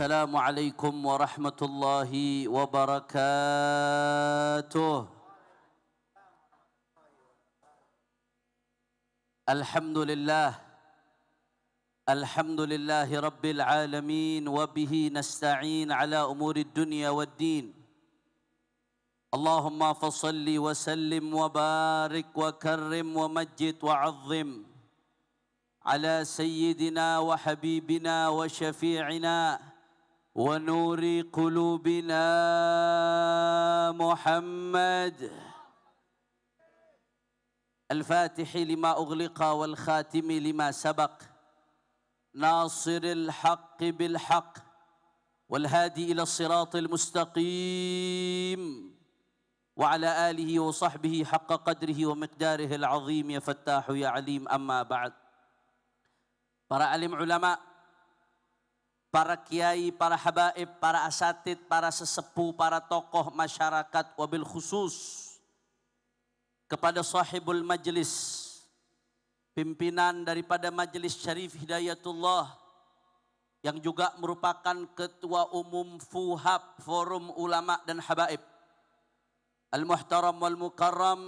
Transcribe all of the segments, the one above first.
السلام عليكم ورحمة الله وبركاته. الحمد لله رب العالمين وبه نستعين على أمور الدنيا والدين. اللهم فصل وسلم وبارك وكرم ومجد وعظم على سيدنا وحبيبنا وشفيعنا ونور قلوبنا محمد الفاتح لما أغلق والخاتم لما سبق ناصر الحق بالحق والهادي إلى الصراط المستقيم وعلى آله وصحبه حق قدره ومقداره العظيم يا فتاح يا عليم. أما بعد. Para alim ulama, para kiai, para habaib, para asatid, para sesepuh, para tokoh masyarakat, wabil khusus kepada sahibul majlis, pimpinan daripada Majelis Syarif Hidayatullah yang juga merupakan ketua umum FUHAB, Forum Ulama dan Habaib, Al-Muhtaram wal Mukarram,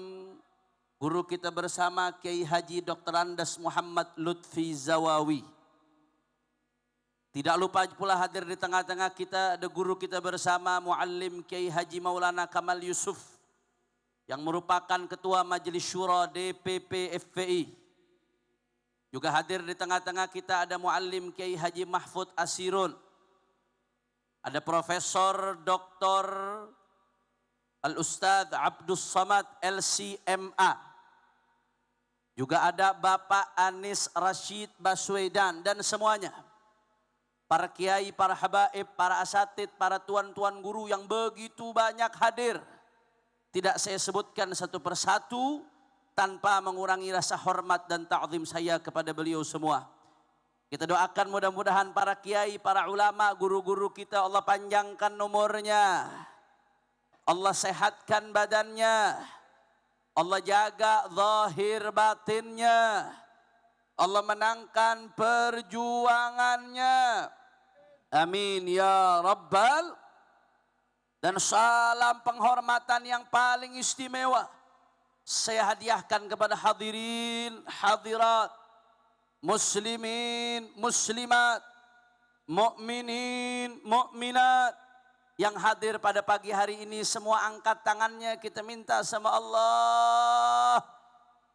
guru kita bersama Kiai Haji Dr. Andes Muhammad Lutfi Zawawi. Tidak lupa pula hadir di tengah-tengah kita ada guru kita bersama Muallim Kiai Haji Maulana Kamal Yusuf yang merupakan Ketua Majelis Syura DPP FPI. Juga hadir di tengah-tengah kita ada Muallim Kiai Haji Mahfud Asirun. Ada Profesor Dr. Al-Ustadz Abdus Samad LCMA. Juga ada Bapak Anies Rashid Baswedan dan semuanya. Para kiai, para habaib, para asatid, para tuan-tuan guru yang begitu banyak hadir. Tidak saya sebutkan satu persatu tanpa mengurangi rasa hormat dan ta'zim saya kepada beliau semua. Kita doakan mudah-mudahan para kiai, para ulama, guru-guru kita Allah panjangkan umurnya. Allah sehatkan badannya. Allah jaga zahir batinnya. Allah menangkan perjuangannya. Amin ya Rabbal. Dan salam penghormatan yang paling istimewa saya hadiahkan kepada hadirin, hadirat, muslimin, muslimat, mukminin, mukminat yang hadir pada pagi hari ini. Semua angkat tangannya, kita minta sama Allah.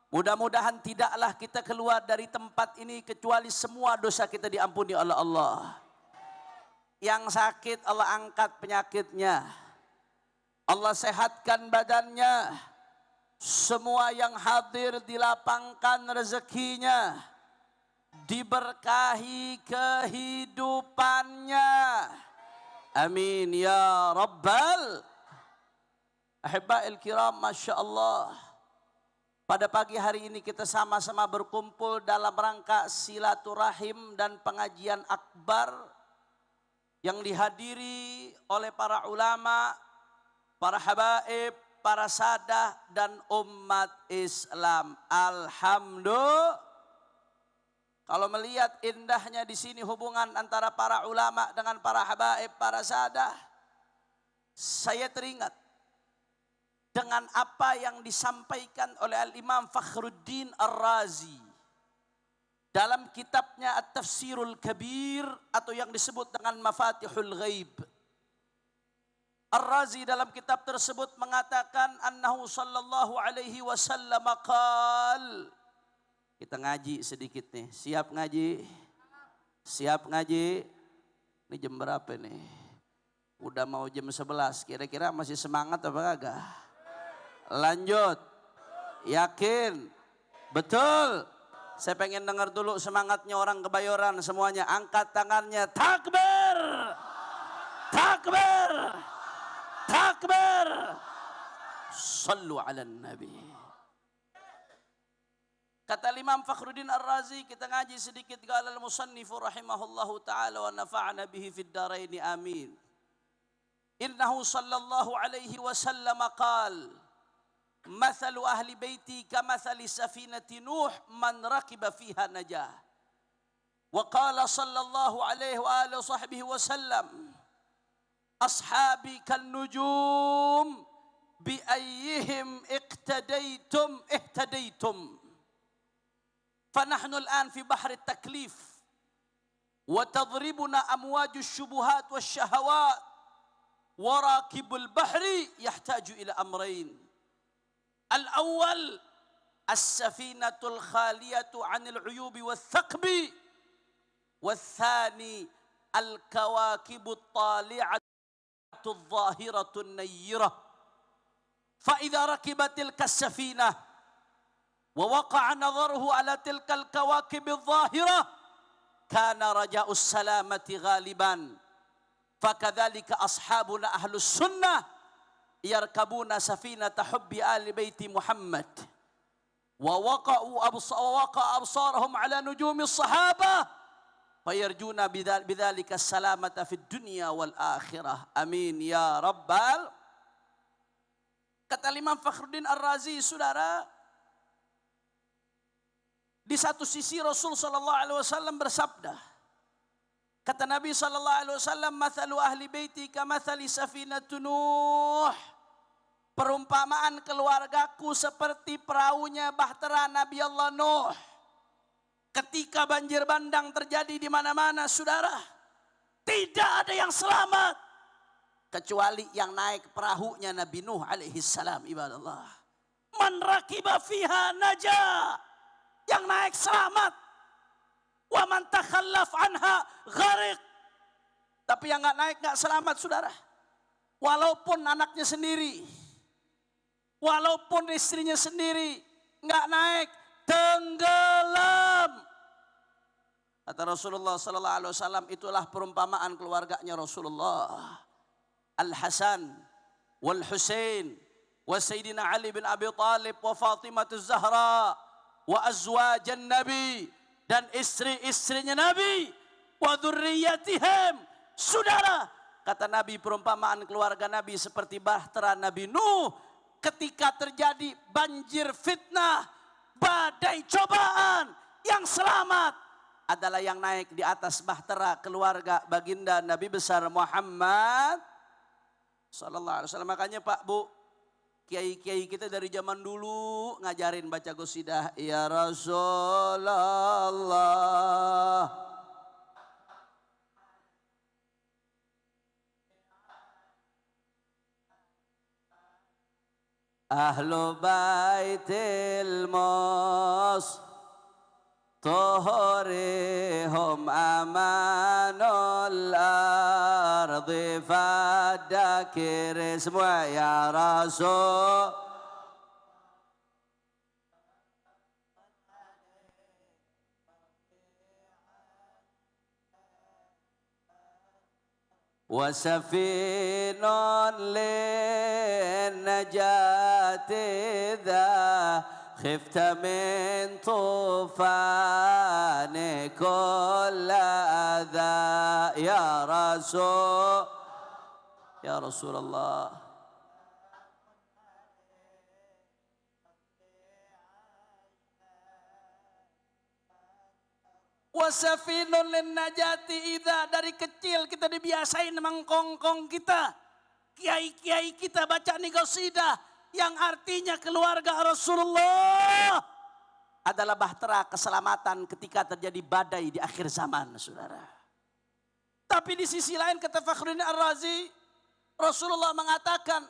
Mudah-mudahan tidaklah kita keluar dari tempat ini kecuali semua dosa kita diampuni oleh Allah. Yang sakit Allah angkat penyakitnya. Allah sehatkan badannya. Semua yang hadir dilapangkan rezekinya. Diberkahi kehidupannya. Amin ya Rabbal. Ahibba'il kiram, Masya Allah. Pada pagi hari ini kita sama-sama berkumpul dalam rangka silaturahim dan pengajian akbar yang dihadiri oleh para ulama, para habaib, para sadah dan umat Islam. Alhamdulillah. Kalau melihat indahnya di sini hubungan antara para ulama dengan para habaib, para sadah, saya teringat dengan apa yang disampaikan oleh Al-Imam Fakhruddin Ar-Razi dalam kitabnya At-Tafsirul Kabir atau yang disebut dengan Mafatihul Ghaib. Ar-Razi dalam kitab tersebut mengatakan annahu sallallahu alaihi wasallam qala. Kita ngaji sedikit nih. Siap ngaji? Siap ngaji? Ini jam berapa nih? Udah mau jam 11. Kira-kira masih semangat apa kagak? Lanjut. Yakin? Betul? Saya pengen dengar dulu semangatnya orang Kebayoran semuanya. Angkat tangannya. Takbir! Takbir! Takbir! Sallu ala nabi. Kata Imam Fakhruddin Ar-Razi, kita ngaji sedikit. Qala al-musannifu rahimahullahu ta'ala wa nafa'ana bihi fid daraini amin. Innahu sallallahu alaihi wasallam qala mathalu ahli baiti kamathali safinati Nuh man rakiba fiha najah وقال صلى الله عليه وآله وصحبه وسلم أصحابي كالنجوم بأيهم اقتديتم اهتديتم. فنحن الآن في بحر التكليف وتضربنا أمواج الشبهات والشهوات، وراكب البحر يحتاج إلى أمرين: الأول السفينة الخالية عن العيوب والثقب، والثاني الكواكب الطالعة الظاهرة النيرة. فإذا ركب تلك السفينة ووقع نظره على تلك الكواكب الظاهرة كان رجاء السلامة غالبا. فكذلك أصحابنا أهل السنة يركبون سفينة حب آل بيت محمد، ووقع أبصارهم على نجوم الصحابة فيرجون بذلك السلامة في الدنيا والآخرة. Amin ya rabbal. Kata Imam Fakhruddin Ar-Razi, saudara, di satu sisi Rasul sallallahu alaihi wasallam bersabda, kata Nabi sallallahu alaihi wasallam, "Mathalu ahli baiti kamathali safinatun Nuh." Perumpamaan keluargaku seperti perahunya bahtera Nabi Allah Nuh. Ketika banjir bandang terjadi di mana-mana, saudara, tidak ada yang selamat kecuali yang naik perahunya Nabi Nuh alaihi salam. Ibadallah, man rakiba fiha naja, yang naik selamat. Wa man takhallaf anha gharik. Tapi yang enggak naik enggak selamat, saudara. Walaupun anaknya sendiri, walaupun istrinya sendiri enggak naik, tenggelam. Kata Rasulullah sallallahu alaihi wasallam, itulah perumpamaan keluarganya Rasulullah. Al-Hasan wal Husain wa Sayyidina Ali bin Abi Talib wa Fatimah Az-Zahra wa azwajan Nabi, dan istri-istrinya Nabi, wa dzurriyyatihim. Saudara, kata Nabi, perumpamaan keluarga Nabi seperti bahtera Nabi Nuh ketika terjadi banjir fitnah, badai cobaan. Yang selamat adalah yang naik di atas bahtera keluarga baginda Nabi besar Muhammad sallallahu alaihi wasallam. Makanya Pak Bu, kiai-kiai kita dari zaman dulu ngajarin baca qasidah ya Rasulullah. Ahlu baitil Tuhurihum amanul ardi fadakir. Semua ya Rasul. Wasafinun lin najati dha خفت من طوفان كل أذى يا رسول الله. Wasafinun lin najati idza, dari kecil kita dibiasain mengkongkong kita, kiai-kiai kita baca nih qasidah yang artinya keluarga Rasulullah adalah bahtera keselamatan ketika terjadi badai di akhir zaman, saudara. Tapi di sisi lain kata Fakhruddin Ar-Razi, Rasulullah mengatakan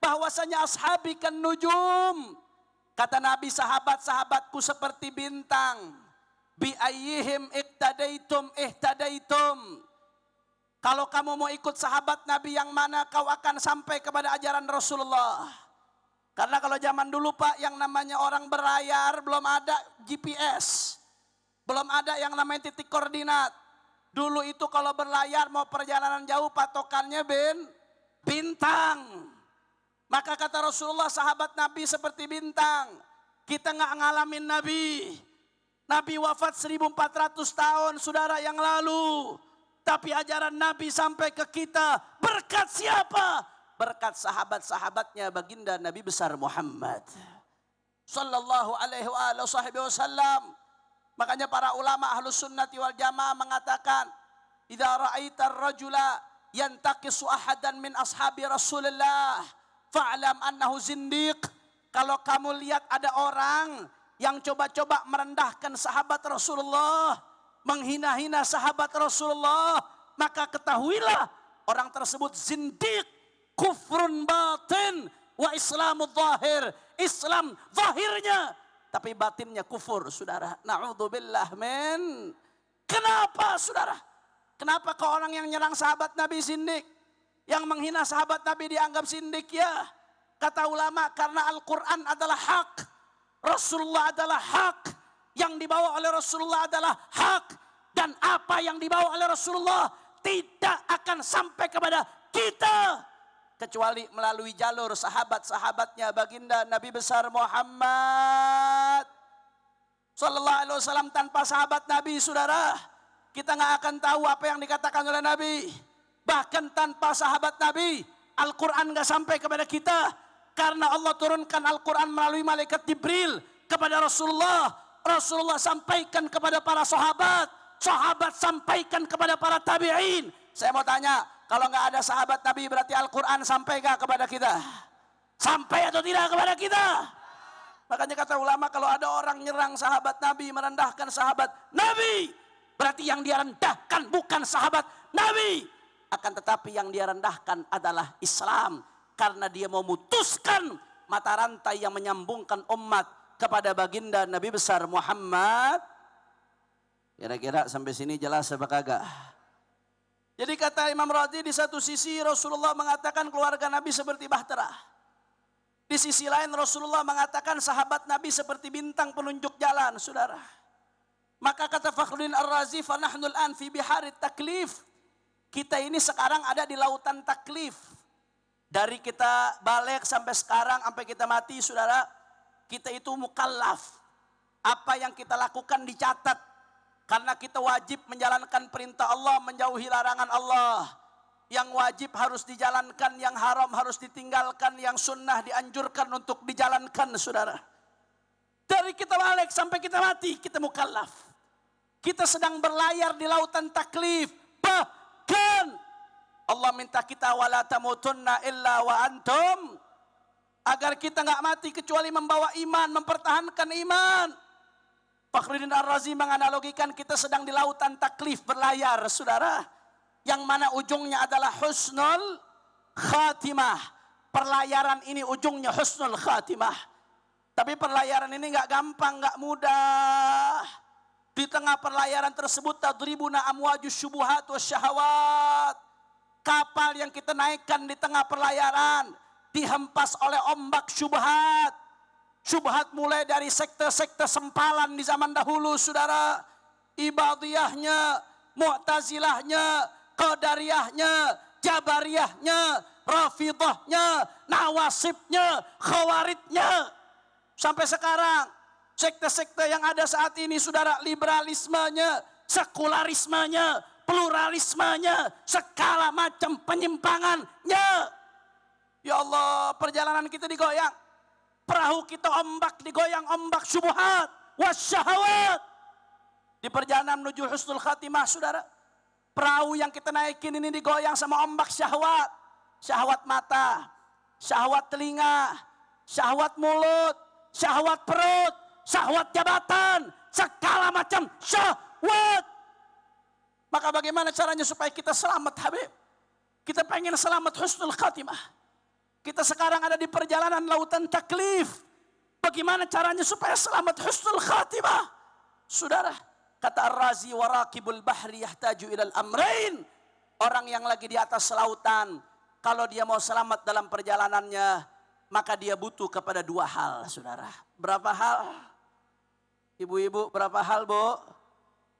bahwasanya ashabi kan nujum. Kata Nabi, sahabat-sahabatku seperti bintang. Bi ayyihim iqtadaitum ihtadaitum. Kalau kamu mau ikut sahabat Nabi yang mana, kau akan sampai kepada ajaran Rasulullah. Karena kalau zaman dulu Pak, yang namanya orang berlayar, belum ada GPS. Belum ada yang namanya titik koordinat. Dulu itu kalau berlayar mau perjalanan jauh patokannya bintang. Maka kata Rasulullah, sahabat Nabi seperti bintang. Kita nggak ngalamin Nabi. Nabi wafat 1400 tahun saudara yang lalu. Tapi ajaran Nabi sampai ke kita berkat siapa? Berkat sahabat-sahabatnya baginda Nabi besar Muhammad sallallahu alaihi wasallam. Makanya para ulama ahlus sunnati wal jamaah mengatakan, idza ra'aita ar-rajula yantaqisu ahadan min ashabi Rasulullah fa'lam annahu zindiq. Kalau kamu lihat ada orang yang coba-coba merendahkan sahabat Rasulullah, menghina-hina sahabat Rasulullah, maka ketahuilah orang tersebut zindiq, kufrun batin wa islamu zahir. Islam zahirnya tapi batinnya kufur, saudara. Na'udzubillah min. Kenapa, saudara? Kenapa kau orang yang nyerang sahabat Nabi zindik? Yang menghina sahabat Nabi dianggap zindik ya? Kata ulama, karena Al-Quran adalah hak. Rasulullah adalah hak. Yang dibawa oleh Rasulullah adalah hak. Dan apa yang dibawa oleh Rasulullah tidak akan sampai kepada kita kecuali melalui jalur sahabat-sahabatnya baginda Nabi besar Muhammad sallallahu alaihi wasallam. Tanpa sahabat Nabi, saudara, kita nggak akan tahu apa yang dikatakan oleh Nabi. Bahkan tanpa sahabat Nabi, Al-Quran nggak sampai kepada kita, karena Allah turunkan Al-Quran melalui malaikat Jibril kepada Rasulullah. Rasulullah sampaikan kepada para sahabat, sahabat sampaikan kepada para tabi'in. Saya mau tanya, kalau nggak ada sahabat Nabi berarti Al-Quran sampai nggak kepada kita? Sampai atau tidak kepada kita? Makanya kata ulama, kalau ada orang nyerang sahabat Nabi, merendahkan sahabat Nabi, berarti yang dia rendahkan bukan sahabat Nabi. Akan tetapi yang dia rendahkan adalah Islam. Karena dia memutuskan mata rantai yang menyambungkan umat kepada baginda Nabi besar Muhammad. Kira-kira sampai sini jelas apa kagak? Jadi kata Imam Razi, di satu sisi Rasulullah mengatakan keluarga Nabi seperti bahtera. Di sisi lain Rasulullah mengatakan sahabat Nabi seperti bintang penunjuk jalan, saudara. Maka kata Fakhruddin Ar-Razi, fanahnul an fi biharit taklif. Kita ini sekarang ada di lautan taklif. Dari kita balik sampai sekarang, sampai kita mati, saudara, kita itu mukallaf. Apa yang kita lakukan dicatat. Karena kita wajib menjalankan perintah Allah, menjauhi larangan Allah. Yang wajib harus dijalankan, yang haram harus ditinggalkan, yang sunnah dianjurkan untuk dijalankan, saudara. Dari kita balik sampai kita mati, kita mukallaf. Kita sedang berlayar di lautan taklif. Bahkan Allah minta kita wala tamutunna illa wa antum, agar kita nggak mati kecuali membawa iman, mempertahankan iman. Fakhruddin Ar-Razi menganalogikan kita sedang di lautan taklif berlayar, saudara. Yang mana ujungnya adalah husnul khatimah. Perlayaran ini ujungnya husnul khatimah. Tapi perlayaran ini nggak gampang, nggak mudah. Di tengah perlayaran tersebut tadribuna amwajus syubuhat wasyahawat. Kapal yang kita naikkan di tengah perlayaran dihempas oleh ombak syubhat. Syubhat mulai dari sekte-sekte sempalan di zaman dahulu, saudara. Ibadiyahnya, Mu'tazilahnya, Qadariyahnya, Jabariyahnya, Rafidahnya, Nawasibnya, Khawaridnya. Sampai sekarang, sekte-sekte yang ada saat ini, saudara, liberalismenya, sekularismenya, pluralismenya, segala macam penyimpangannya. Ya Allah, perjalanan kita digoyang. Perahu kita ombak digoyang ombak syubhat wasyahawat. Di perjalanan menuju husnul khatimah, saudara, perahu yang kita naikin ini digoyang sama ombak syahwat. Syahwat mata, syahwat telinga, syahwat mulut, syahwat perut, syahwat jabatan, segala macam syahwat. Maka bagaimana caranya supaya kita selamat, Habib? Kita pengen selamat husnul khatimah. Kita sekarang ada di perjalanan lautan taklif. Bagaimana caranya supaya selamat husnul khatimah? Saudara, kata Ar-Razi, warakibul bahri yahtaju ilal amrain. Orang yang lagi di atas lautan, kalau dia mau selamat dalam perjalanannya, maka dia butuh kepada dua hal, saudara. Berapa hal? Ibu-ibu, berapa hal, Bu?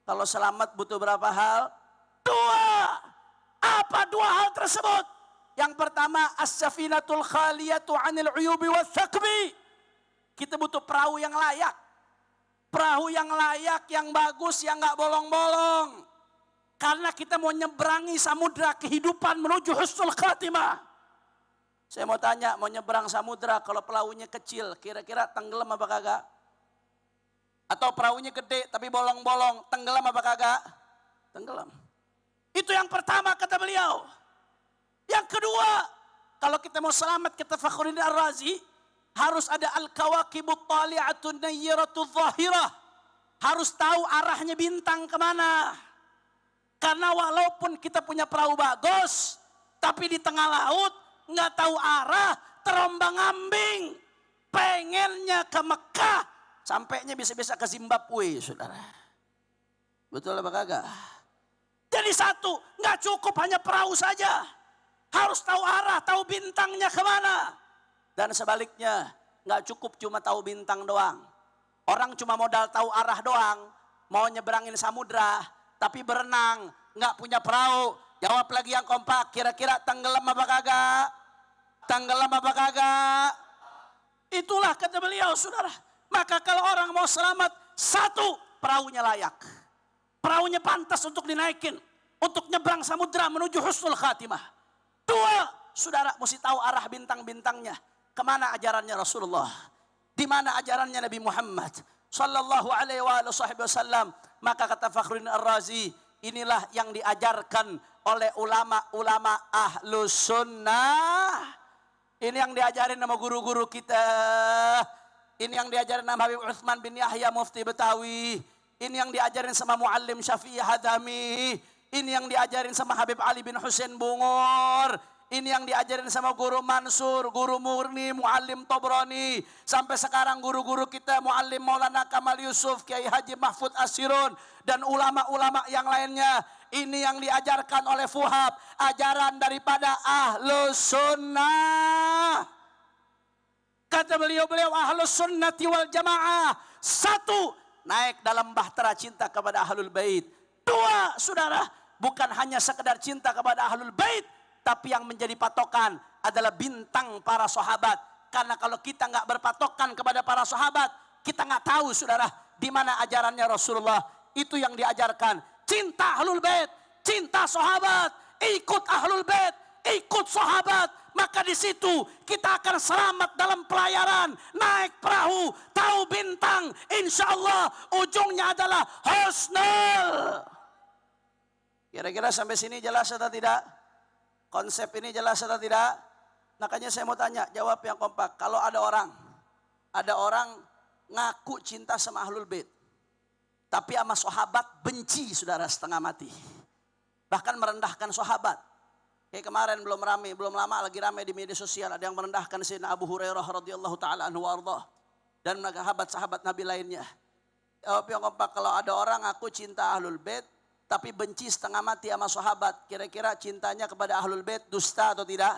Kalau selamat butuh berapa hal? Dua. Apa dua hal tersebut? Yang pertama, as-safinatul khaliyatu 'anil 'uyubi wath-thaqbi. Kita butuh perahu yang layak. Perahu yang layak, yang bagus, yang enggak bolong-bolong. Karena kita mau nyeberangi samudra kehidupan menuju husnul khatimah. Saya mau tanya, mau nyeberang samudra kalau perahunya kecil, kira-kira tenggelam apa kagak? Atau perahunya gede tapi bolong-bolong, tenggelam apa kagak? Tenggelam. Itu yang pertama kata beliau. Yang kedua, kalau kita mau selamat kata Fakhruddin Ar-Razi, harus ada al-kawakibut tali'atun nayyiratul zahirah. Harus tahu arahnya bintang kemana. Karena walaupun kita punya perahu bagus, tapi di tengah laut nggak tahu arah, terombang-ambing. Pengennya ke Mekah, sampainya bisa-bisa ke Zimbabwe, saudara. Betul apa kagak? Jadi satu, nggak cukup hanya perahu saja. Harus tahu arah, tahu bintangnya kemana. Dan sebaliknya, nggak cukup cuma tahu bintang doang. Orang cuma modal tahu arah doang, mau nyeberangin samudra, tapi berenang, nggak punya perahu. Jawab lagi yang kompak, kira-kira tenggelam apa kagak? Tenggelam apa kagak? Itulah kata beliau, saudara. Maka kalau orang mau selamat, satu, perahunya layak. Perahunya pantas untuk dinaikin. Untuk nyebrang samudra menuju husnul khatimah. Dua, saudara mesti tahu arah bintang-bintangnya. Kemana ajarannya Rasulullah. Di mana ajarannya Nabi Muhammad sallallahu alaihi wasallam. Maka kata Fakhruddin Ar-Razi, inilah yang diajarkan oleh ulama-ulama ahlus sunnah. Ini yang diajarin sama guru-guru kita. Ini yang diajarin sama Habib Utsman bin Yahya Mufti Betawi. Ini yang diajarin sama Muallim Syafi'i Hadami. Ini yang diajarin sama Habib Ali bin Husain Bungur. Ini yang diajarin sama Guru Mansur, Guru Murni, Muallim Tobroni. Sampai sekarang guru-guru kita Muallim Maulana Kamal Yusuf, Kiai Haji Mahfud Asirun. Dan ulama-ulama yang lainnya. Ini yang diajarkan oleh Fuhab. Ajaran daripada Ahlus Sunnah. Kata beliau-beliau Ahlus Sunnati wal Jamaah. Satu, naik dalam bahtera cinta kepada Ahlul Bait. Dua, saudara, bukan hanya sekedar cinta kepada Ahlul Bait, tapi yang menjadi patokan adalah bintang para sahabat. Karena kalau kita nggak berpatokan kepada para sahabat, kita nggak tahu, saudara, di mana ajarannya Rasulullah. Itu yang diajarkan. Cinta Ahlul Bait, cinta sahabat, ikut Ahlul Bait, ikut sahabat. Maka di situ kita akan selamat dalam pelayaran, naik perahu, tahu bintang. Insya Allah ujungnya adalah husnul. Kira-kira sampai sini jelas atau tidak? Konsep ini jelas atau tidak? Makanya saya mau tanya, jawab yang kompak. Kalau ada orang ngaku cinta sama Ahlul Bait, tapi sama sahabat benci, saudara, setengah mati. Bahkan merendahkan sahabat. Kayak kemarin belum lama lagi ramai di media sosial. Ada yang merendahkan Sayyidina Abu Hurairah radhiyallahu ta'ala anhu warḍah. Dan sahabat-sahabat Nabi lainnya. Jawab yang kompak, kalau ada orang ngaku cinta Ahlul Bait, tapi benci setengah mati sama sahabat. Kira-kira cintanya kepada Ahlul Bait dusta atau tidak?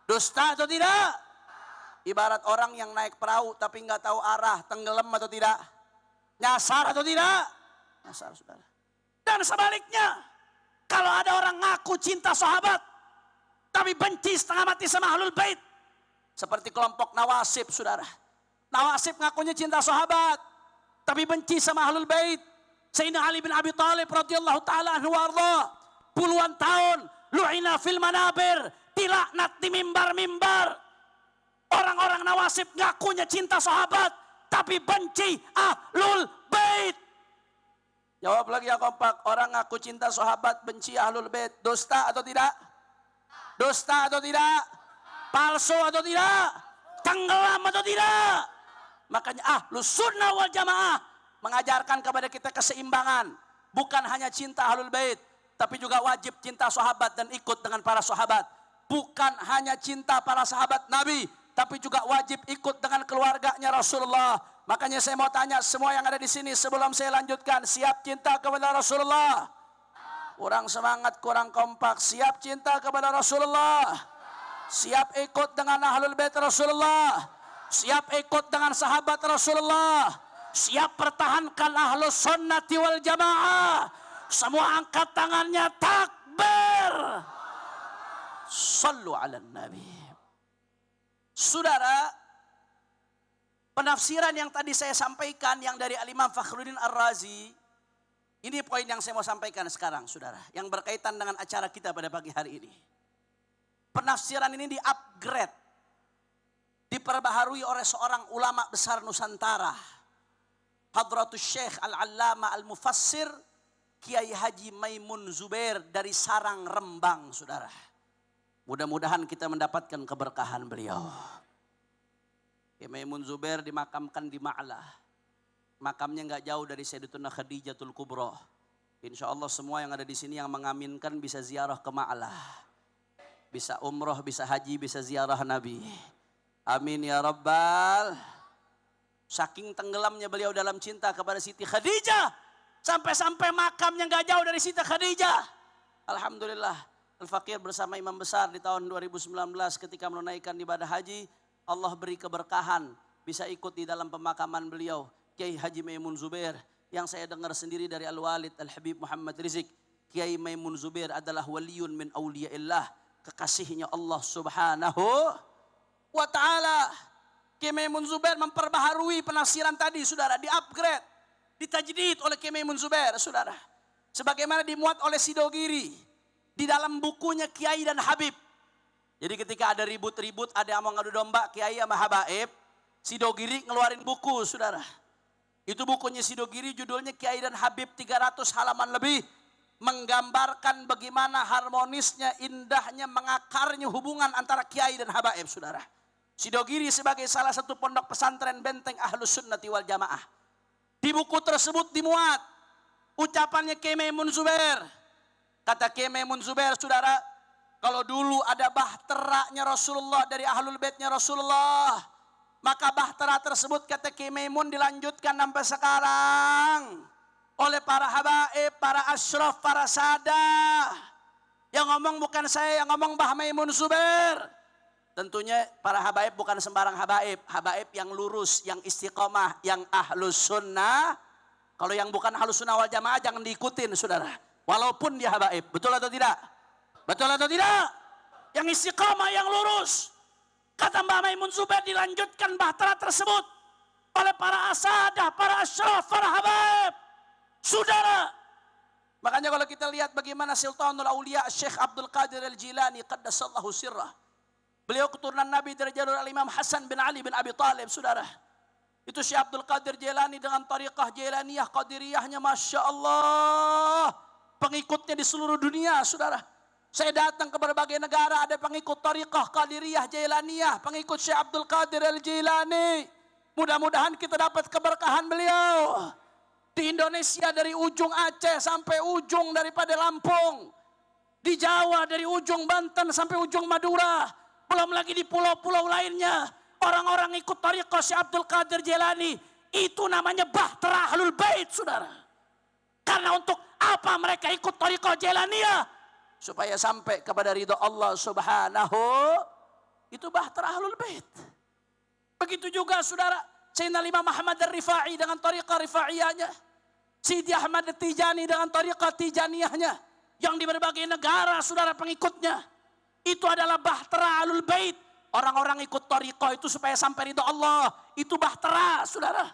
Dusta atau tidak? Ibarat orang yang naik perahu tapi nggak tahu arah, tenggelam atau tidak? Nyasar atau tidak? Nyasar, saudara. Dan sebaliknya, kalau ada orang ngaku cinta sahabat, tapi benci setengah mati sama Ahlul Bait. Seperti kelompok Nawasib, saudara. Nawasib ngakunya cinta sahabat, tapi benci sama Ahlul Bait. Sayyidina Ali bin Abi Thalib radhiyallahu ta'ala anhu warḍah. Puluhan tahun, lu'ina fil manabir, dilaknat di mimbar-mimbar. Orang-orang Nawasib ngakunya cinta sahabat, tapi benci Ahlul Bait. Jawab lagi yang kompak, orang ngaku cinta sahabat, benci Ahlul Bait, dusta atau tidak? Dusta atau tidak? Palsu atau tidak? Tenggelam atau tidak? Makanya Ahlus Sunnah wal Jamaah mengajarkan kepada kita keseimbangan. Bukan hanya cinta Ahlul Bait, tapi juga wajib cinta sahabat dan ikut dengan para sahabat. Bukan hanya cinta para sahabat Nabi, tapi juga wajib ikut dengan keluarganya Rasulullah. Makanya saya mau tanya semua yang ada di sini sebelum saya lanjutkan, siap cinta kepada Rasulullah? Kurang semangat, kurang kompak. Siap cinta kepada Rasulullah? Siap ikut dengan Ahlul Bait Rasulullah? Siap ikut dengan sahabat Rasulullah? Siap pertahankan Ahlus Sunnati wal Jamaah? Semua angkat tangannya, takbir. Sallu ala Nabi. Saudara, penafsiran yang tadi saya sampaikan yang dari Al-Imam Fakhruddin Ar-Razi, ini poin yang saya mau sampaikan sekarang, saudara, yang berkaitan dengan acara kita pada pagi hari ini. Penafsiran ini diupgrade, diperbaharui oleh seorang ulama besar Nusantara, Hadratus Syekh Al-Allama Al-Mufassir Kiai Haji Maimun Zubair dari Sarang Rembang, saudara. Mudah-mudahan kita mendapatkan keberkahan beliau. Kiai Maimun Zubair dimakamkan di Ma'lah. Makamnya nggak jauh dari Sayyidatuna Khadijatul Kubra. Insya Allah semua yang ada di sini yang mengaminkan bisa ziarah ke Ma'lah. Bisa umroh, bisa haji, bisa ziarah Nabi. Amin ya Rabbal. Saking tenggelamnya beliau dalam cinta kepada Siti Khadijah. Sampai-sampai makamnya nggak jauh dari Siti Khadijah. Alhamdulillah. Al-Fakir bersama imam besar di tahun 2019 ketika menunaikan ibadah haji. Allah beri keberkahan. Bisa ikut di dalam pemakaman beliau. Kiai Haji Maimun Zubair. Yang saya dengar sendiri dari Al-Walid Al-Habib Muhammad Rizik. Kiai Maimun Zubair adalah waliyun min awliyaillah. Kekasihnya Allah subhanahu wa ta'ala. Kiai Maimun Zubair memperbaharui penafsiran tadi, saudara. Di-upgrade, ditajdid oleh Kiai Maimun Zubair, saudara. Sebagaimana dimuat oleh Sidogiri. Di dalam bukunya Kiai dan Habib. Jadi ketika ada ribut-ribut, ada yang mau ngadu domba Kiai sama Habaib. Sidogiri ngeluarin buku, saudara. Itu bukunya Sidogiri, judulnya Kiai dan Habib, 300 halaman lebih. Menggambarkan bagaimana harmonisnya, indahnya, mengakarnya hubungan antara Kiai dan Habaib, saudara. Sidogiri sebagai salah satu pondok pesantren benteng Ahlus Sunnati wal Jamaah. Di buku tersebut dimuat ucapannya Kiai Maimun Zubair. Kata Kiai Maimun Zubair, saudara, kalau dulu ada bahteranya Rasulullah dari Ahlul Baitnya Rasulullah, maka bahtera tersebut kata Kiai Maimun dilanjutkan sampai sekarang oleh para habaib, para asyraf, para sadah. Yang ngomong bukan saya, yang ngomong Mbah Maimun Zubair. Tentunya para habaib bukan sembarang habaib. Habaib yang lurus, yang istiqomah, yang ahlus sunnah. Kalau yang bukan ahlus sunnah wal jamaah jangan diikutin, saudara. Walaupun dia habaib. Betul atau tidak? Betul atau tidak? Yang istiqomah, yang lurus. Kata Mbah Maimun Zubair dilanjutkan bahtera tersebut oleh para asadah, para asyraf, para habaib. Saudara. Makanya kalau kita lihat bagaimana Sultanul Aulia Syekh Abdul Qadir Al-Jilani qaddasallahu sirrah. Beliau keturunan Nabi dari jalur Al-Imam Hasan bin Ali bin Abi Talib, saudara. Itu Syekh Abdul Qadir Jilani dengan tariqah Jilaniyah, Qadiriyahnya, Masya Allah. Pengikutnya di seluruh dunia, saudara. Saya datang ke berbagai negara, ada pengikut tariqah Qadiriyah, Jilaniyah, pengikut Syekh Abdul Qadir Al-Jilani. Mudah-mudahan kita dapat keberkahan beliau. Di Indonesia dari ujung Aceh sampai ujung daripada Lampung. Di Jawa dari ujung Banten sampai ujung Madura. Belum lagi di pulau-pulau lainnya. Orang-orang ikut tariqah Syekh Abdul Qadir Jilani. Itu namanya bahtera Ahlul Bait, saudara. Karena untuk apa mereka ikut tariqah Jilaniyah? Supaya sampai kepada ridha Allah subhanahu. Itu bahtera Ahlul Bait. Begitu juga saudara. Sayyidina Imam Ahmad Ar-Rifai dengan tariqah Rifaiyahnya. Sidi Ahmad Tijani dengan tariqah Tijaniyahnya. Yang di berbagai negara saudara pengikutnya. Itu adalah bahtera Ahlul Bait. Orang-orang ikut tariqah itu supaya sampai ridha Allah. Itu bahtera, saudara.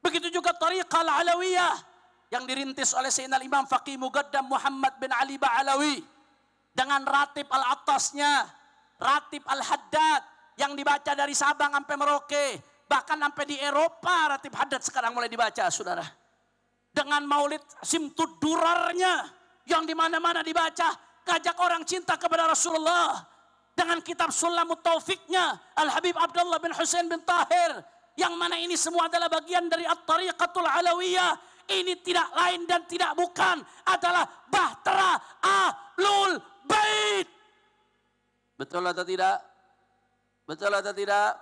Begitu juga tariqah Al-Alawiyah. Yang dirintis oleh Sayyidina Imam Faqih Muqaddam Muhammad bin Ali Ba'alawi. Dengan ratib Al-Attasnya. Ratib Al-Haddad. Yang dibaca dari Sabang sampai Merauke. Bahkan sampai di Eropa ratib Haddad sekarang mulai dibaca, saudara. Dengan maulid Simtud Durarnya. Yang dimana-mana dibaca. Ngajak orang cinta kepada Rasulullah. Dengan kitab Sulamut Taufiknya. Al-Habib Abdullah bin Husain bin Tahir. Yang mana ini semua adalah bagian dari At-Tariqatul Alawiyah. Ini tidak lain dan tidak bukan. Adalah bahtera Ahlul Bait. Betul atau tidak? Betul atau tidak?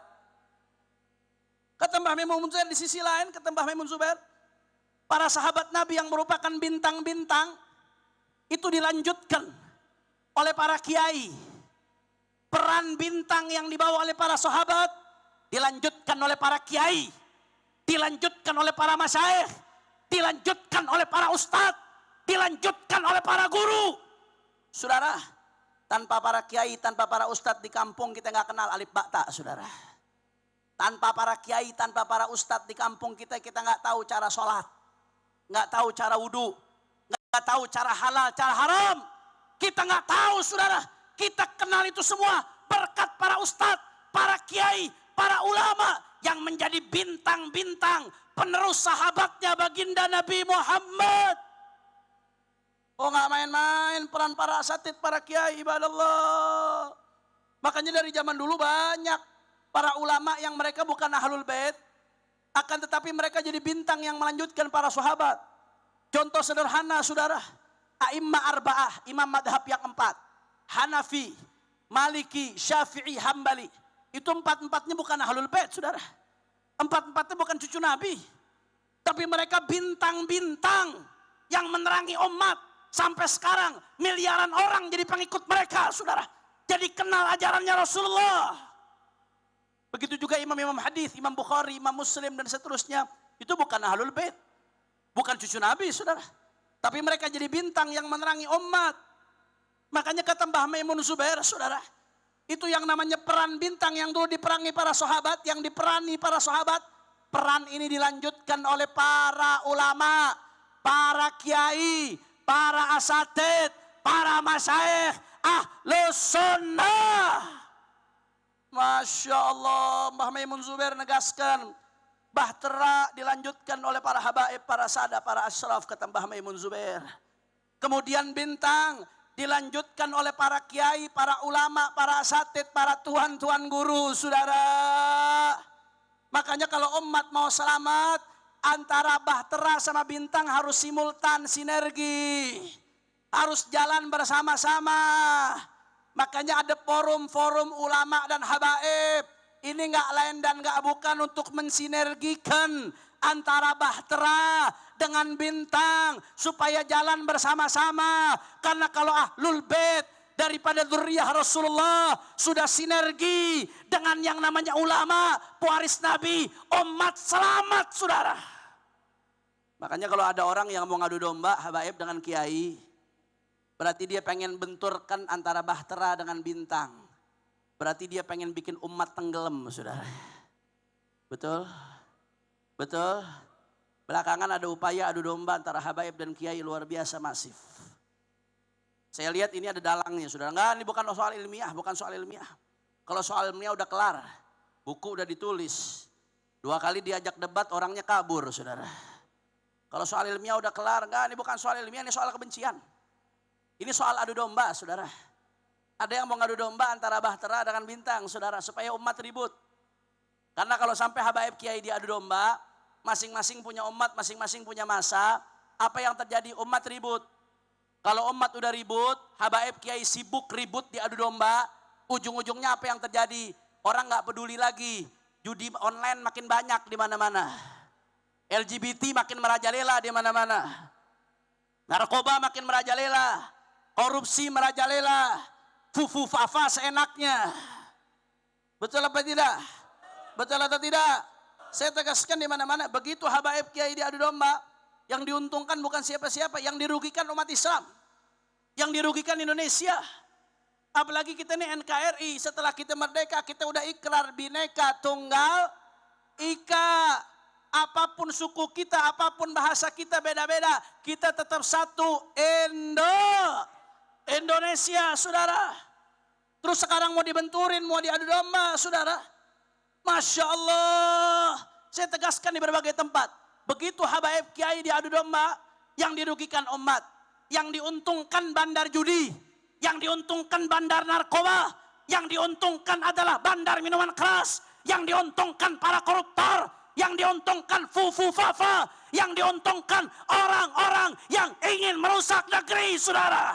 Kata Mbah Maimun Zubair di sisi lain. Kata Mbah Maimun Zubair. Para sahabat Nabi yang merupakan bintang-bintang. Itu dilanjutkan oleh para kiai. Peran bintang yang dibawa oleh para sahabat dilanjutkan oleh para kiai, dilanjutkan oleh para masyayikh, dilanjutkan oleh para ustadz, dilanjutkan oleh para guru. Saudara, tanpa para kiai, tanpa para ustadz di kampung kita nggak kenal alif ba ta, saudara. Tanpa para kiai, tanpa para ustadz di kampung kita nggak tahu cara sholat, nggak tahu cara wudhu, nggak tahu cara halal, cara haram. Kita nggak tahu, saudara. Kita kenal itu semua berkat para ustadz, para kiai, para ulama yang menjadi bintang-bintang, penerus sahabatnya baginda Nabi Muhammad. Oh, nggak main-main peran para asatid, para kiai, ibadallah. Makanya dari zaman dulu banyak para ulama yang mereka bukan ahlul bait, akan tetapi mereka jadi bintang yang melanjutkan para sahabat. Contoh sederhana saudara, A'immah Arba'ah, imam madhab yang 4. Hanafi, Maliki, Syafi'i, Hambali. Itu 4-4-nya bukan ahlul bait saudara. 4-4-nya bukan cucu Nabi. Tapi mereka bintang-bintang yang menerangi umat. Sampai sekarang miliaran orang jadi pengikut mereka saudara. Jadi kenal ajarannya Rasulullah. Begitu juga imam-imam hadis, Imam Bukhari, Imam Muslim dan seterusnya. Itu bukan ahlul bait. Bukan cucu Nabi saudara. Tapi mereka jadi bintang yang menerangi umat. Makanya kata Mbah Maimun Zubair saudara. Itu yang namanya peran bintang yang dulu diperangi para sahabat. Yang diperani para sahabat. Peran ini dilanjutkan oleh para ulama. Para kiai. Para asatid. Para masyaikh. Ahlus sunnah. Masya Allah. Mbah Maimun Zubair negaskan. Bahtera dilanjutkan oleh para habaib, para sada, para asyraf, kata Mbah Maimun Zubair. Kemudian bintang dilanjutkan oleh para kiai, para ulama, para asatid, para tuan-tuan guru, saudara. Makanya kalau umat mau selamat, antara bahtera sama bintang harus simultan, sinergi. Harus jalan bersama-sama. Makanya ada forum-forum ulama dan habaib. Ini nggak lain dan nggak bukan untuk mensinergikan antara bahtera dengan bintang supaya jalan bersama-sama. Karena kalau ahlul bait daripada dzurriyyah Rasulullah sudah sinergi dengan yang namanya ulama, pewaris Nabi, umat selamat saudara. Makanya kalau ada orang yang mau ngadu domba habaib dengan kiai, berarti dia pengen benturkan antara bahtera dengan bintang. Berarti dia pengen bikin umat tenggelam, saudara. Betul? Betul? Belakangan ada upaya adu domba antara habaib dan kiai luar biasa masif. Saya lihat ini ada dalangnya, saudara. Enggak, ini bukan soal ilmiah, bukan soal ilmiah. Kalau soal ilmiah udah kelar, buku udah ditulis. 2 kali diajak debat, orangnya kabur, saudara. Kalau soal ilmiah udah kelar, enggak, ini bukan soal ilmiah, ini soal kebencian. Ini soal adu domba, saudara. Ada yang mau ngadu domba antara bahtera dengan bintang, saudara, supaya umat ribut. Karena kalau sampai habaib kiai diadu domba, masing-masing punya umat, masing-masing punya masa, apa yang terjadi? Umat ribut. Kalau umat udah ribut, habaib kiai sibuk ribut diadu domba, ujung-ujungnya apa yang terjadi? Orang nggak peduli lagi. Judi online makin banyak di mana-mana. LGBT makin merajalela di mana-mana. Narkoba makin merajalela. Korupsi merajalela. Fufu fafa seenaknya. Betul apa tidak? Betul atau tidak? Saya tegaskan di mana-mana. Begitu habaib kiai diadu domba, yang diuntungkan bukan siapa-siapa, yang dirugikan umat Islam, yang dirugikan Indonesia. Apalagi kita ini NKRI, setelah kita merdeka kita udah ikrar Bhinneka Tunggal Ika. Apapun suku kita, apapun bahasa kita beda-beda, kita tetap satu Indonesia, saudara. Terus sekarang mau dibenturin, mau diadu domba, saudara. Masya Allah. Saya tegaskan di berbagai tempat. Begitu habaib kiai diadu domba, yang dirugikan umat. Yang diuntungkan bandar judi. Yang diuntungkan bandar narkoba. Yang diuntungkan adalah bandar minuman keras. Yang diuntungkan para koruptor. Yang diuntungkan fufu fafa. Yang diuntungkan orang-orang yang ingin merusak negeri, saudara.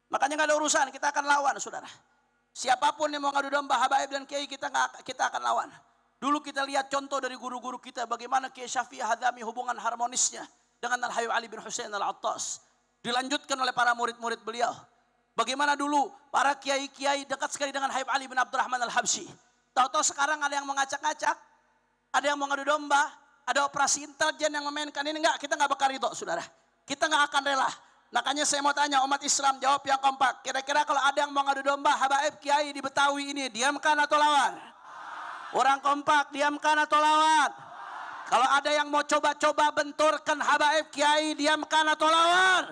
Makanya nggak ada urusan, kita akan lawan, saudara. Siapapun yang mau ngadu domba habaib dan kiai, kita akan lawan. Dulu kita lihat contoh dari guru-guru kita, bagaimana Kiai Syafi'i Hadami hubungan harmonisnya dengan Al-Hayy Ali bin Husain Al-Attas. Dilanjutkan oleh para murid-murid beliau. Bagaimana dulu para kiai-kiai dekat sekali dengan Habib Ali bin Abdurrahman Al-Habsyi. Tahu-tahu sekarang ada yang mengacak-acak, ada yang mau ngadu domba, ada operasi intelijen yang memainkan ini. Enggak, kita nggak bakal ridho, saudara. Kita nggak akan rela. Makanya saya mau tanya umat Islam, jawab yang kompak. Kira-kira kalau ada yang mau ngadu domba habaib kiai di Betawi ini, diamkan atau lawan? Orang kompak, diamkan atau lawan? Kalau ada yang mau coba-coba benturkan habaib kiai, diamkan atau lawan?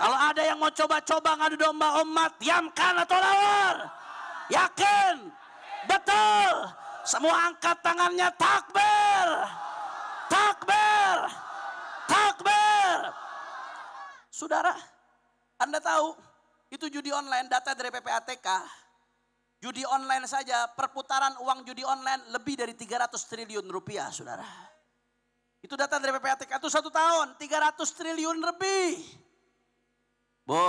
Kalau ada yang mau coba-coba ngadu domba umat, diamkan atau lawan? Yakin? Betul? Semua angkat tangannya, takbir. Saudara, Anda tahu itu judi online, data dari PPATK. Judi online saja, perputaran uang judi online lebih dari 300 triliun rupiah, saudara. Itu data dari PPATK itu 1 tahun, 300 triliun lebih. Bu,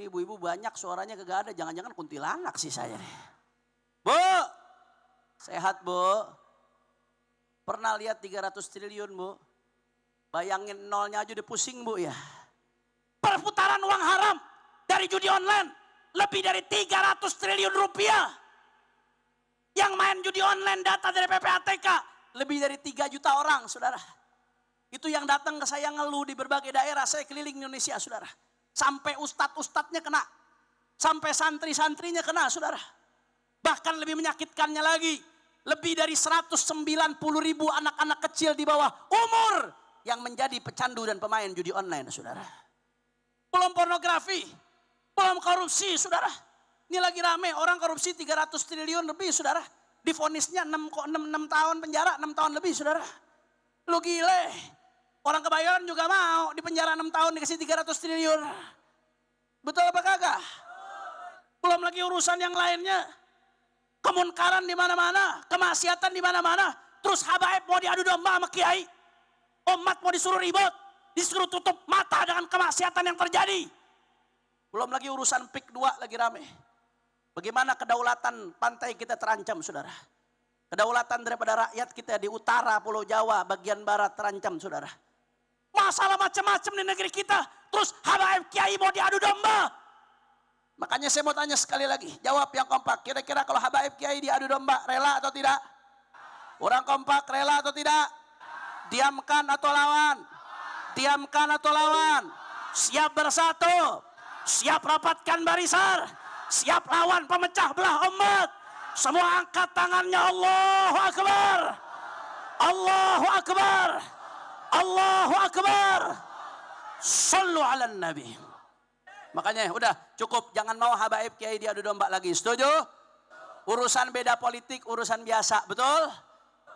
ini ibu-ibu banyak suaranya kagak ada, jangan-jangan kuntilanak sih saya nih. Bu, sehat bu? Pernah lihat 300 triliun bu? Bayangin nolnya aja udah pusing bu ya. Perputaran uang haram dari judi online lebih dari 300 triliun rupiah. Yang main judi online data dari PPATK lebih dari 3 juta orang, saudara. Itu yang datang ke saya ngeluh di berbagai daerah, saya keliling Indonesia, saudara. Sampai ustadz-ustadznya kena, sampai santri-santrinya kena, saudara. Bahkan lebih menyakitkannya lagi, lebih dari 190.000 anak-anak kecil di bawah umur yang menjadi pecandu dan pemain judi online, saudara. Belum pornografi, belum korupsi, saudara. Ini lagi rame, orang korupsi 300 triliun lebih, saudara. Divonisnya 6 tahun penjara, 6 tahun lebih, saudara. Lu gile. Orang Kebayoran juga mau di penjara 6 tahun dikasih 300 triliun. Betul apa kagak? Belum lagi urusan yang lainnya. Kemunkaran di mana-mana, kemaksiatan di mana-mana. Terus habaib mau diadu domba sama kiai. Umat mau disuruh ribut, disuruh tutup mata dengan kemaksiatan yang terjadi. Belum lagi urusan PIK 2 lagi rame. Bagaimana kedaulatan pantai kita terancam, saudara. Kedaulatan daripada rakyat kita di utara Pulau Jawa, bagian barat terancam, saudara. Masalah macam-macam di negeri kita. Terus habaib kiai mau diadu domba. Makanya saya mau tanya sekali lagi. Jawab yang kompak. Kira-kira kalau habaib kiai diadu domba, rela atau tidak? Orang kompak rela atau tidak? Diamkan atau lawan? Diamkan atau lawan? Siap bersatu. Siap rapatkan barisan. Siap lawan pemecah belah umat. Semua angkat tangannya, Allahu Akbar. Allahu Akbar. Allahu Akbar. Sallu ala Nabi. Makanya udah cukup, jangan mau habaib kiai diadu domba lagi. Setuju? Urusan beda politik, urusan biasa, betul?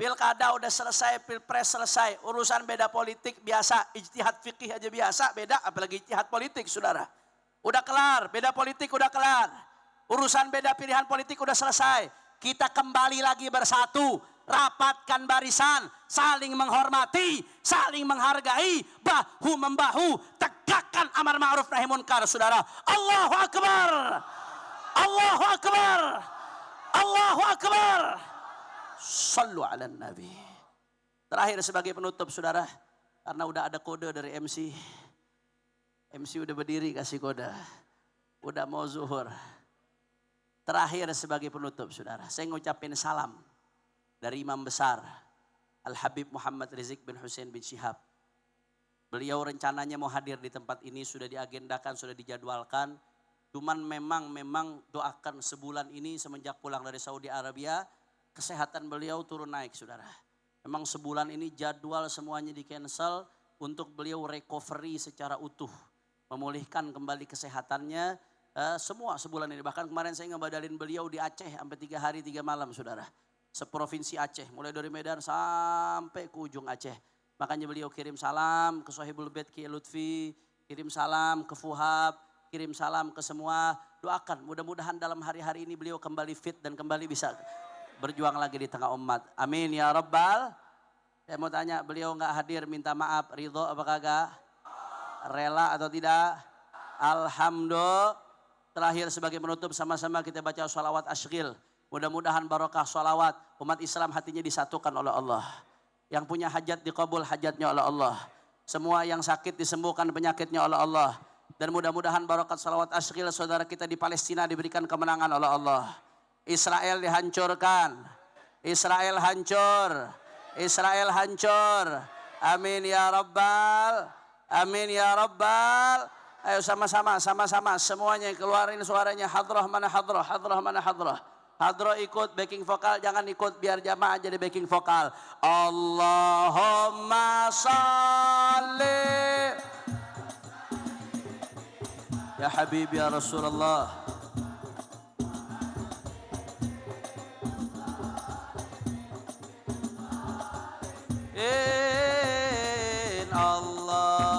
Pilkada udah selesai, pilpres selesai. Urusan beda politik biasa, ijtihad fikih aja biasa, beda apalagi ijtihad politik, saudara. Udah kelar, beda politik udah kelar. Urusan beda pilihan politik udah selesai. Kita kembali lagi bersatu. Rapatkan barisan, saling menghormati, saling menghargai, bahu membahu, tegakkan amar ma'ruf nahi munkar, saudara. Allahu Akbar. Allahu Akbar. Allahu Akbar. Sallu ala Nabi. Terakhir sebagai penutup, saudara, karena udah ada kode dari MC. MC udah berdiri kasih kode. Udah mau zuhur. Terakhir sebagai penutup, saudara, saya ngucapin salam dari Imam Besar Al-Habib Muhammad Rizik bin Hussein bin Syihab. Beliau rencananya mau hadir di tempat ini, sudah diagendakan, sudah dijadwalkan. Cuman memang doakan sebulan ini semenjak pulang dari Saudi Arabia, kesehatan beliau turun naik, saudara. Memang sebulan ini jadwal semuanya di cancel untuk beliau recovery secara utuh. Memulihkan kembali kesehatannya. Semua sebulan ini, bahkan kemarin saya ngebadalin beliau di Aceh sampai 3 hari 3 malam, saudara. Seprovinsi Aceh, mulai dari Medan sampai ke ujung Aceh. Makanya beliau kirim salam ke Sohibul Bait Kiai Lutfi, kirim salam ke Fuhab, kirim salam ke semua. Doakan mudah-mudahan dalam hari-hari ini beliau kembali fit dan kembali bisa berjuang lagi di tengah umat. Amin ya Rabbal. Saya mau tanya, beliau nggak hadir minta maaf, ridho apa kagak? Rela atau tidak? Alhamdulillah. Terakhir sebagai penutup, sama-sama kita baca sholawat asygil. Mudah-mudahan barokah sholawat, umat Islam hatinya disatukan oleh Allah. Yang punya hajat dikabul hajatnya oleh Allah. Semua yang sakit disembuhkan penyakitnya oleh Allah. Dan mudah-mudahan barokat sholawat asygil saudara kita di Palestina diberikan kemenangan oleh Allah. Israel dihancurkan. Israel hancur. Israel hancur. Amin ya Rabbal. Amin ya Rabbal. Ayo sama-sama semuanya keluarin suaranya. Hadrah mana hadrah, hadrah mana hadrah. Hadrah ikut backing vokal, jangan ikut biar jamaah jadi backing vokal. Allahumma salli ya Habib ya Rasulullah. In Allah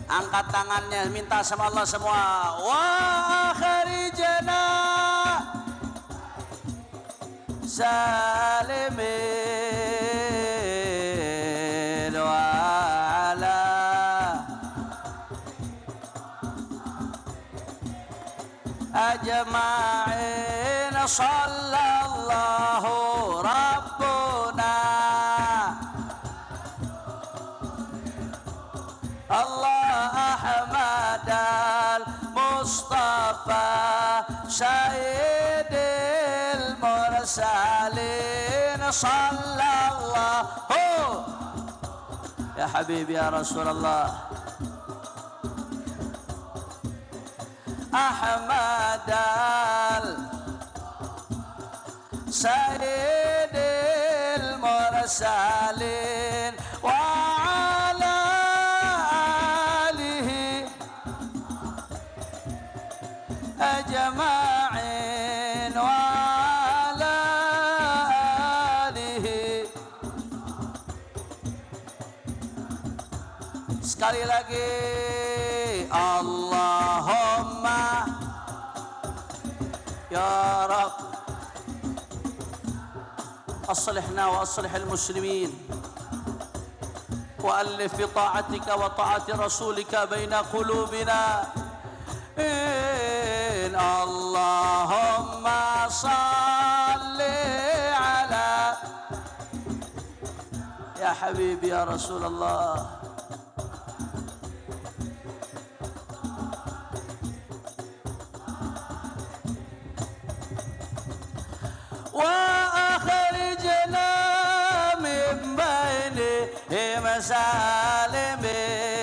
Angkat tangannya, minta sama Allah semua. Wa akhirijana salimin wa ala ajma'in sallallahu rabbuna Allah Ahmad al-Mustafa Sayyidil Mursalin sallallahu ya Habibi ya Rasulullah Ahmad al-Sayyidil Mursalin wa ajma'in wa ala alihi. Sekali lagi Allahumma ya Rabb aslihna wa aslih al-muslimin wa alif bi ta'atika wa ta'ati rasulika baina qulubina Allahumma salli ala ya Habibi ya Rasulullah wa akhrijna min bainihim salimin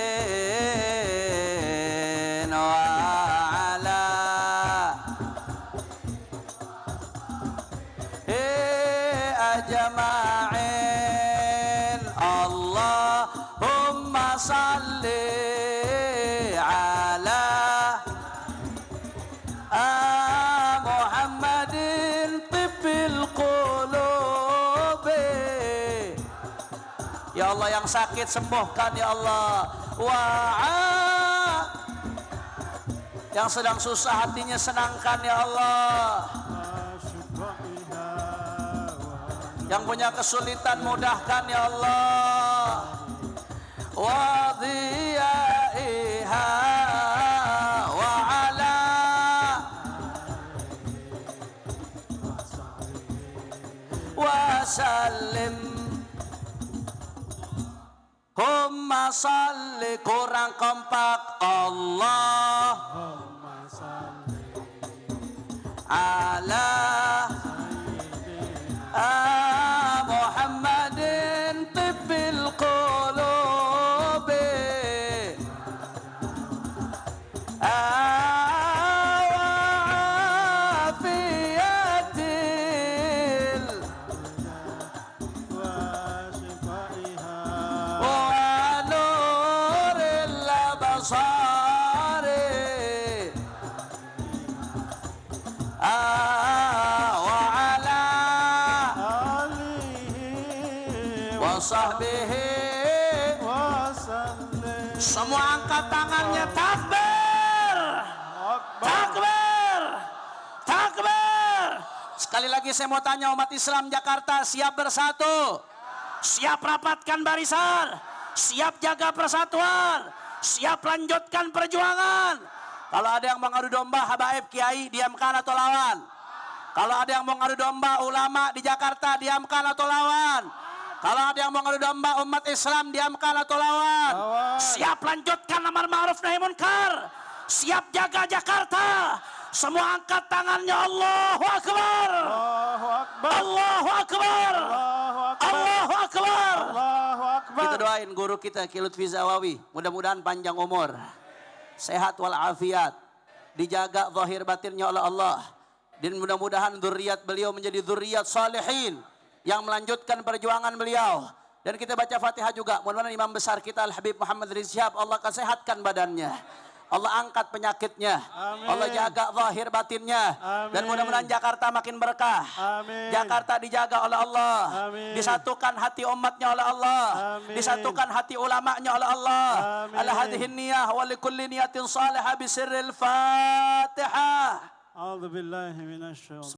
ajma'in Allahumma salli ala Muhammadin tibbil qulubi ya Allah yang sakit sembuhkan ya Allah yang sedang susah hatinya senangkan ya Allah yang punya kesulitan mudahkan ya Allah wa dhiyaiha wa ala wa sallim Humma salli kurang kompak Allahumma salli ala Muhammadin tibbil qulubi afiyatil wa nuril absari sahbihi wasallim. Semua angkat tangannya, takbir, takbir, takbir. Sekali lagi saya mau tanya umat Islam Jakarta, siap bersatu, siap rapatkan barisan, siap jaga persatuan, siap lanjutkan perjuangan. Kalau ada yang mengadu domba habaib kiai, diamkan atau lawan. Kalau ada yang mau ngadu domba ulama di Jakarta, diamkan atau lawan. Kalau ada yang mau ngadu domba umat Islam, diamkan atau lawan. Siap lanjutkan amar ma'ruf nahi munkar. Siap jaga Jakarta. Semua angkat tangannya. Allahu Akbar. Allahu Akbar. Allahu Akbar. Allahu Akbar. Kita doain guru kita Ki Lutfi Zawawi. Mudah-mudahan panjang umur, sehat walafiat, dijaga zahir batinnya oleh Allah. Dan mudah-mudahan zuriat beliau menjadi zuriat salihin yang melanjutkan perjuangan beliau. Dan kita baca Fatihah juga. Mudah-mudahan imam besar kita Al-Habib Muhammad Rizik Syihab, Allah akan sehatkan badannya, Allah angkat penyakitnya. Amin. Allah jaga zahir batinnya. Amin. Dan mudah-mudahan Jakarta makin berkah. Amin. Jakarta dijaga oleh Allah. Amin. Disatukan hati umatnya oleh Allah. Amin. Disatukan hati ulamanya oleh Allah. Amin. Ala hadhihi niyah wa likulli niyatin salihah bisirril Fatihah. A'udzu billahi minasy